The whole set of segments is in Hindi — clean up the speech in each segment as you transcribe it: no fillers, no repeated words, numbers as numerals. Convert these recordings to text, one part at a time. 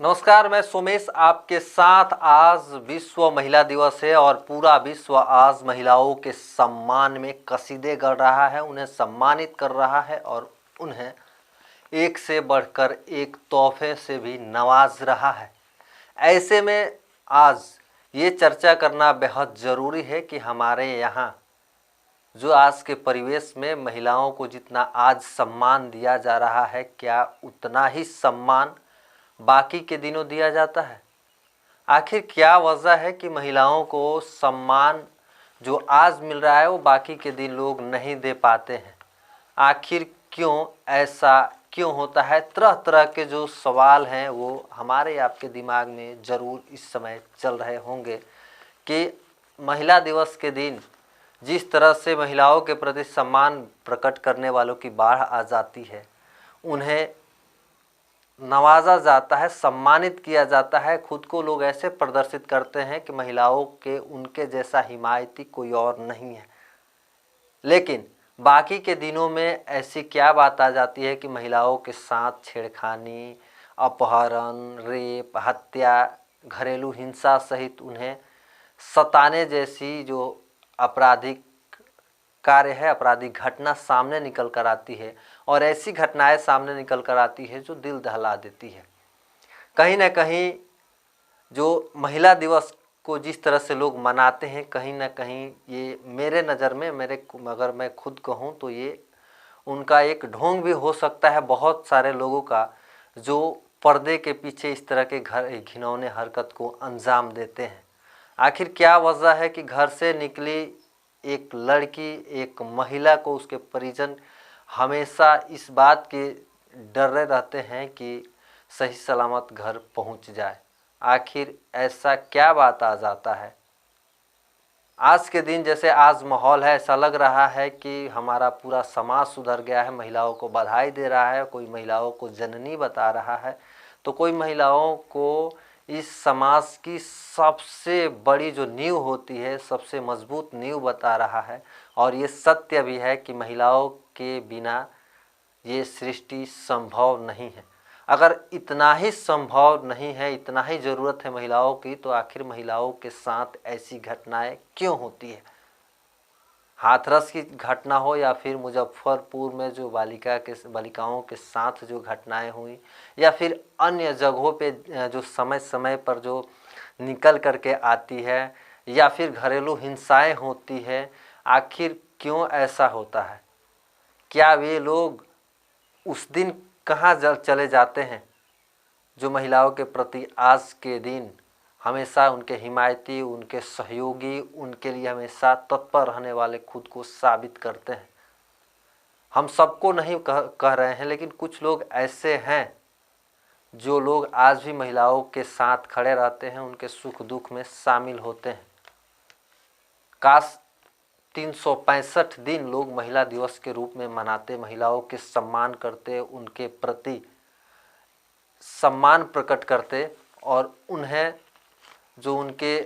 नमस्कार, मैं सोमेश आपके साथ। आज विश्व महिला दिवस है और पूरा विश्व आज महिलाओं के सम्मान में कसीदे कर रहा है, उन्हें सम्मानित कर रहा है और उन्हें एक से बढ़कर एक तोहफे से भी नवाज रहा है। ऐसे में आज ये चर्चा करना बेहद ज़रूरी है कि हमारे यहाँ जो आज के परिवेश में महिलाओं को जितना आज सम्मान दिया जा रहा है, क्या उतना ही सम्मान बाकी के दिनों दिया जाता है? आखिर क्या वजह है कि महिलाओं को सम्मान जो आज मिल रहा है वो बाकी के दिन लोग नहीं दे पाते हैं? आखिर क्यों ऐसा क्यों होता है? तरह तरह के जो सवाल हैं वो हमारे आपके दिमाग में ज़रूर इस समय चल रहे होंगे कि महिला दिवस के दिन जिस तरह से महिलाओं के प्रति सम्मान प्रकट करने वालों की बाढ़ आ जाती है, उन्हें नवाजा जाता है, सम्मानित किया जाता है। खुद को लोग ऐसे प्रदर्शित करते हैं कि महिलाओं के उनके जैसा हिमायती कोई और नहीं है। लेकिन बाकी के दिनों में ऐसी क्या बात आ जाती है कि महिलाओं के साथ छेड़खानी, अपहरण, रेप, हत्या, घरेलू हिंसा सहित उन्हें सताने जैसी जो आपराधिक कार्य है, आपराधिक घटना सामने निकल कर आती है और ऐसी घटनाएं सामने निकल कर आती है जो दिल दहला देती है। कहीं ना कहीं जो महिला दिवस को जिस तरह से लोग मनाते हैं, कहीं ना कहीं ये मेरे नज़र में अगर मैं खुद कहूँ तो ये उनका एक ढोंग भी हो सकता है बहुत सारे लोगों का, जो पर्दे के पीछे इस तरह के घिनौने हरकत को अंजाम देते हैं। आखिर क्या वजह है कि घर से निकली एक लड़की, एक महिला को उसके परिजन हमेशा इस बात के डरे रहते हैं कि सही सलामत घर पहुंच जाए? आखिर ऐसा क्या बात आ जाता है? आज के दिन जैसे आज माहौल है, ऐसा लग रहा है कि हमारा पूरा समाज सुधर गया है, महिलाओं को बधाई दे रहा है, कोई महिलाओं को जननी बता रहा है, तो कोई महिलाओं को इस समाज की सबसे बड़ी जो नींव होती है, सबसे मजबूत नींव बता रहा है। और ये सत्य भी है कि महिलाओं के बिना ये सृष्टि संभव नहीं है। अगर इतना ही संभव नहीं है, इतना ही ज़रूरत है महिलाओं की, तो आखिर महिलाओं के साथ ऐसी घटनाएं क्यों होती है? हाथरस की घटना हो या फिर मुजफ्फरपुर में जो बालिकाओं के साथ जो घटनाएं हुई, या फिर अन्य जगहों पे जो समय समय पर जो निकल करके आती है, या फिर घरेलू हिंसाएं होती है, आखिर क्यों ऐसा होता है? क्या वे लोग उस दिन कहाँ चले जाते हैं जो महिलाओं के प्रति आज के दिन हमेशा उनके हिमायती, उनके सहयोगी, उनके लिए हमेशा तत्पर रहने वाले खुद को साबित करते हैं? हम सबको नहीं कह रहे हैं, लेकिन कुछ लोग ऐसे हैं जो लोग आज भी महिलाओं के साथ खड़े रहते हैं, उनके सुख दुख में शामिल होते हैं। काश 365 दिन लोग महिला दिवस के रूप में मनाते, महिलाओं के सम्मान करते, उनके प्रति सम्मान प्रकट करते और उन्हें जो उनके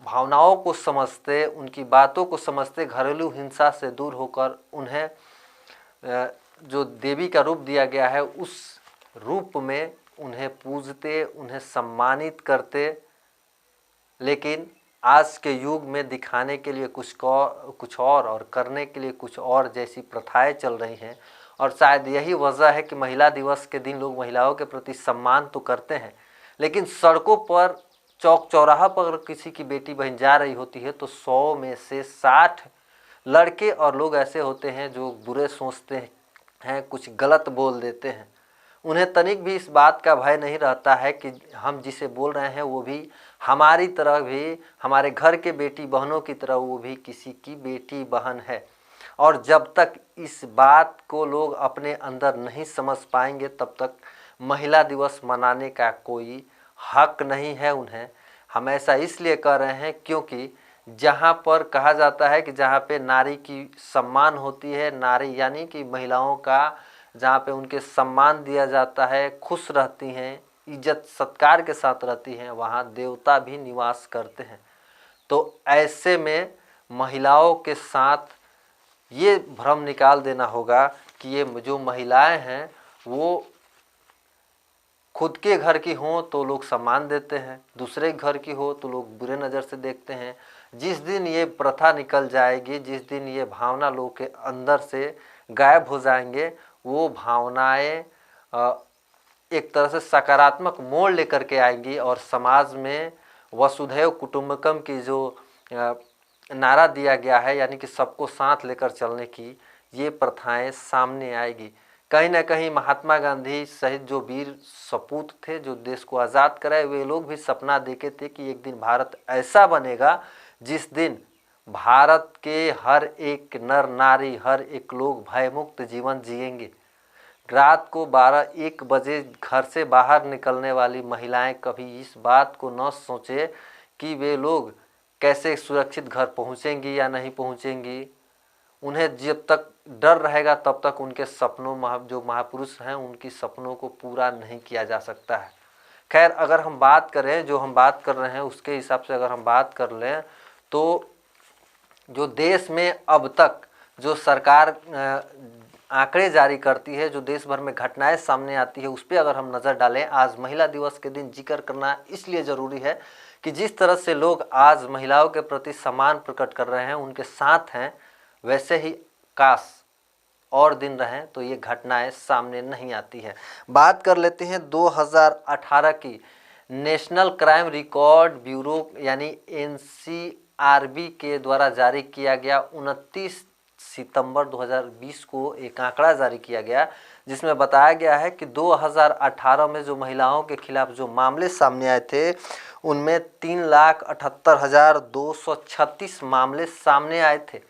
भावनाओं को समझते, उनकी बातों को समझते, घरेलू हिंसा से दूर होकर उन्हें जो देवी का रूप दिया गया है उस रूप में उन्हें पूजते, उन्हें सम्मानित करते। लेकिन आज के युग में दिखाने के लिए कुछ और करने के लिए कुछ और जैसी प्रथाएं चल रही हैं। और शायद यही वजह है कि महिला दिवस के दिन लोग महिलाओं के प्रति सम्मान तो करते हैं, लेकिन सड़कों पर, चौक चौराहा पर किसी की बेटी बहन जा रही होती है तो 100 में से 60 लड़के और लोग ऐसे होते हैं जो बुरे सोचते हैं, कुछ गलत बोल देते हैं। उन्हें तनिक भी इस बात का भय नहीं रहता है कि हम जिसे बोल रहे हैं वो भी हमारी तरह, भी हमारे घर के बेटी बहनों की तरह वो भी किसी की बेटी बहन है। और जब तक इस बात को लोग अपने अंदर नहीं समझ पाएंगे, तब तक महिला दिवस मनाने का कोई हक नहीं है उन्हें। हम ऐसा इसलिए कर रहे हैं क्योंकि जहाँ पर कहा जाता है कि जहाँ पे नारी की सम्मान होती है, नारी यानी कि महिलाओं का जहाँ पे उनके सम्मान दिया जाता है, खुश रहती हैं, इज्जत सत्कार के साथ रहती हैं, वहाँ देवता भी निवास करते हैं। तो ऐसे में महिलाओं के साथ ये भ्रम निकाल देना होगा कि ये जो महिलाएं हैं वो खुद के घर की हो तो लोग सम्मान देते हैं, दूसरे के घर की हो तो लोग बुरे नज़र से देखते हैं। जिस दिन ये प्रथा निकल जाएगी, जिस दिन ये भावना लोग के अंदर से गायब हो जाएंगे, वो भावनाएं एक तरह से सकारात्मक मोड़ लेकर के आएंगी और समाज में वसुधैव कुटुंबकम की जो नारा दिया गया है, यानी कि सबको साथ लेकर चलने की, ये प्रथाएं सामने आएगी। कहीं ना कहीं महात्मा गांधी सहित जो वीर सपूत थे जो देश को आज़ाद कराए, वे लोग भी सपना देखे थे कि एक दिन भारत ऐसा बनेगा जिस दिन भारत के हर एक नर नारी, हर एक लोग भयमुक्त जीवन जिएंगे। रात को 12-1 बजे घर से बाहर निकलने वाली महिलाएं कभी इस बात को न सोचे कि वे लोग कैसे सुरक्षित घर पहुंचेंगी या नहीं पहुंचेंगी। उन्हें जब तक डर रहेगा तब तक उनके सपनों, जो महापुरुष हैं, उनकी सपनों को पूरा नहीं किया जा सकता है। खैर, अगर हम बात करें, जो हम बात कर रहे हैं उसके हिसाब से अगर हम बात कर लें तो जो देश में अब तक जो सरकार आंकड़े जारी करती है, जो देश भर में घटनाएं सामने आती है, उस पर अगर हम नज़र डालें, आज महिला दिवस के दिन जिक्र करना इसलिए ज़रूरी है कि जिस तरह से लोग आज महिलाओं के प्रति सम्मान प्रकट कर रहे हैं, उनके साथ हैं, वैसे ही काश और दिन रहें तो ये घटनाएं सामने नहीं आती है। बात कर लेते हैं 2018 की। नेशनल क्राइम रिकॉर्ड ब्यूरो यानी NCRB के द्वारा जारी किया गया 29 सितंबर 2020 को एक आंकड़ा जारी किया गया, जिसमें बताया गया है कि 2018 में जो महिलाओं के खिलाफ जो मामले सामने आए थे, उनमें 3,78,236 मामले सामने आए थे।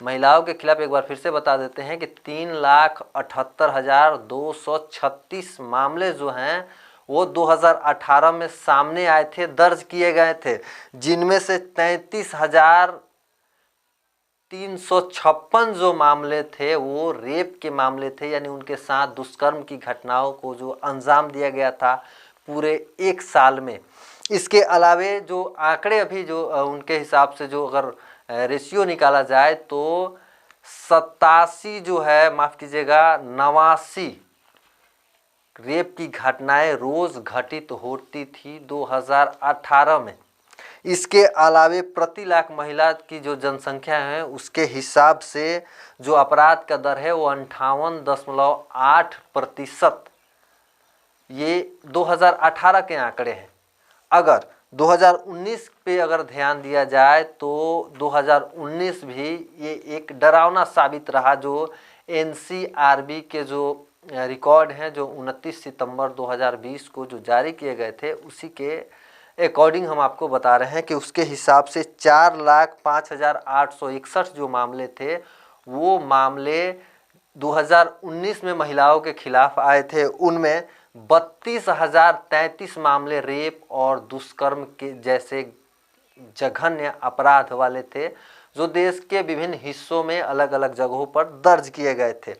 महिलाओं के खिलाफ एक बार फिर से बता देते हैं कि 3,78,236 मामले जो हैं वो 2018 में सामने आए थे, दर्ज किए गए थे, जिनमें से 33,356 जो मामले थे वो रेप के मामले थे, यानी उनके साथ दुष्कर्म की घटनाओं को जो अंजाम दिया गया था पूरे 1 साल में। इसके अलावे जो आंकड़े अभी जो उनके हिसाब से जो अगर रेशियो निकाला जाए तो 87 जो है, माफ़ कीजिएगा, 89 रेप की घटनाएं रोज़ घटित होती थी 2018 में। इसके अलावे प्रति लाख महिला की जो जनसंख्या है उसके हिसाब से जो अपराध का दर है वो 58.8%। ये 2018 के आंकड़े हैं। अगर 2019 पे अगर ध्यान दिया जाए तो 2019 भी ये एक डरावना साबित रहा। जो NCRB के जो रिकॉर्ड हैं, जो 29 सितंबर 2020 को जो जारी किए गए थे, उसी के अकॉर्डिंग हम आपको बता रहे हैं कि उसके हिसाब से 4,05,861 जो मामले थे वो मामले 2019 में महिलाओं के खिलाफ आए थे। उनमें 32,033 मामले रेप और दुष्कर्म के जैसे जघन्य अपराध वाले थे, जो देश के विभिन्न हिस्सों में अलग अलग जगहों पर दर्ज किए गए थे।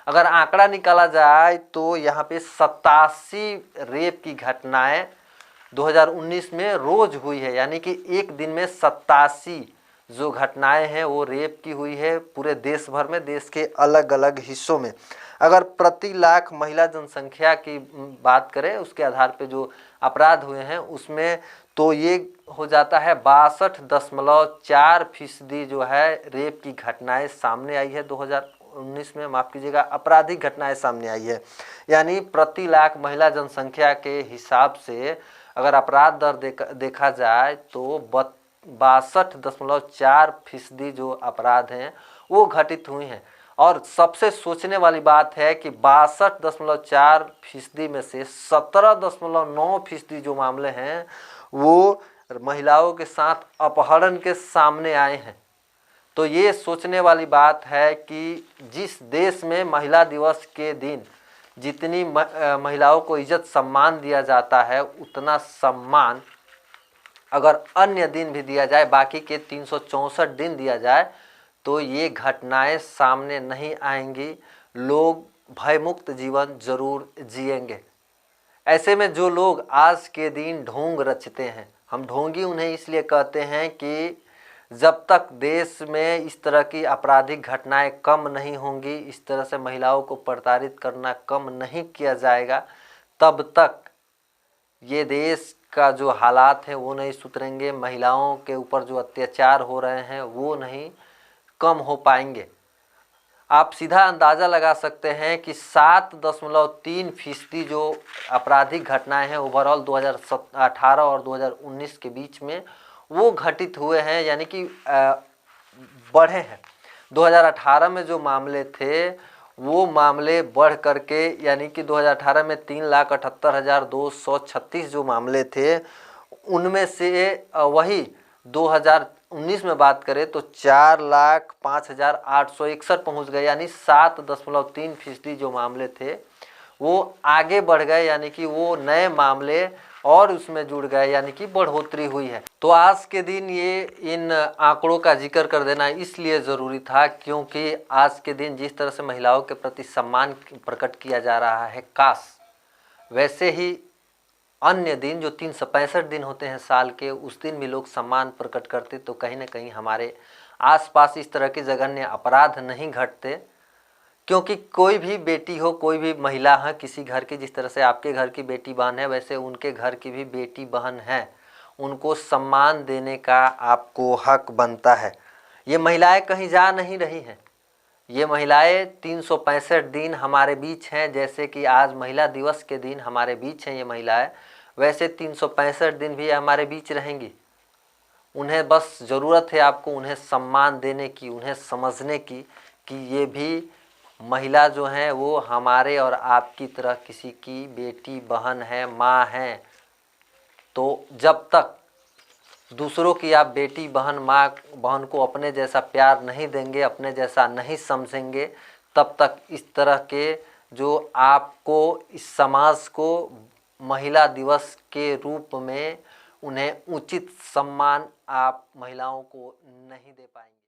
अगर आंकड़ा निकाला जाए तो यहाँ पे 87 रेप की घटनाएं 2019 में रोज हुई है, यानी कि एक दिन में 87 जो घटनाएं हैं वो रेप की हुई है पूरे देश भर में, देश के अलग अलग हिस्सों में। अगर प्रति लाख महिला जनसंख्या की बात करें, उसके आधार पे जो अपराध हुए हैं उसमें तो ये हो जाता है 62.4% जो है रेप की घटनाएं सामने आई है 2019 में, माफ़ कीजिएगा, आपराधिक घटनाएं सामने आई है। यानी प्रति लाख महिला जनसंख्या के हिसाब से अगर अपराध दर देखा जाए तो 62.4% जो अपराध हैं वो घटित हुए हैं। और सबसे सोचने वाली बात है कि 62.4% में से 17.9% जो मामले हैं वो महिलाओं के साथ अपहरण के सामने आए हैं। तो ये सोचने वाली बात है कि जिस देश में महिला दिवस के दिन जितनी महिलाओं को इज्जत सम्मान दिया जाता है, उतना सम्मान अगर अन्य दिन भी दिया जाए, बाकी के 364 दिन दिया जाए, तो ये घटनाएं सामने नहीं आएंगी। लोग भयमुक्त जीवन जरूर जिएंगे। ऐसे में जो लोग आज के दिन ढोंग रचते हैं, हम ढोंगी उन्हें इसलिए कहते हैं कि जब तक देश में इस तरह की आपराधिक घटनाएं कम नहीं होंगी, इस तरह से महिलाओं को प्रताड़ित करना कम नहीं किया जाएगा, तब तक ये देश का जो हालात है वो नहीं सुधरेंगे, महिलाओं के ऊपर जो अत्याचार हो रहे हैं वो नहीं कम हो पाएंगे। आप सीधा अंदाज़ा लगा सकते हैं कि 7.3% जो आपराधिक घटनाएं हैं ओवरऑल 2018 और 2019 के बीच में वो घटित हुए हैं, यानी कि बढ़े हैं। 2018 में जो मामले थे वो मामले बढ़ करके, यानी कि 2018 में 3,78,236 जो मामले थे उनमें से वही 2019 में बात करें तो 4,05,861 पहुंच गए, यानी 7.3% जो मामले थे वो आगे बढ़ गए, यानी कि वो नए मामले और उसमें जुड़ गए, यानी कि बढ़ोतरी हुई है। तो आज के दिन ये इन आंकड़ों का जिक्र कर देना इसलिए ज़रूरी था क्योंकि आज के दिन जिस तरह से महिलाओं के प्रति सम्मान प्रकट किया जा रहा है, काश वैसे ही अन्य दिन जो 365 दिन होते हैं साल के, उस दिन भी लोग सम्मान प्रकट करते तो कहीं ना कहीं हमारे आसपास इस तरह के जघन्य अपराध नहीं घटते। क्योंकि कोई भी बेटी हो, कोई भी महिला है किसी घर की, जिस तरह से आपके घर की बेटी बहन है वैसे उनके घर की भी बेटी बहन है, उनको सम्मान देने का आपको हक बनता है। ये महिलाएं कहीं जा नहीं रही हैं, ये महिलाएं 365 दिन हमारे बीच हैं। जैसे कि आज महिला दिवस के दिन हमारे बीच हैं ये महिलाएं, वैसे 365 दिन भी हमारे बीच रहेंगी। उन्हें बस ज़रूरत है आपको उन्हें सम्मान देने की, उन्हें समझने की कि ये भी महिला जो हैं वो हमारे और आपकी तरह किसी की बेटी बहन है, माँ है। तो जब तक दूसरों की आप बेटी बहन माँ बहन को अपने जैसा प्यार नहीं देंगे, अपने जैसा नहीं समझेंगे, तब तक इस तरह के जो आपको इस समाज को महिला दिवस के रूप में उन्हें उचित सम्मान आप महिलाओं को नहीं दे पाएंगे।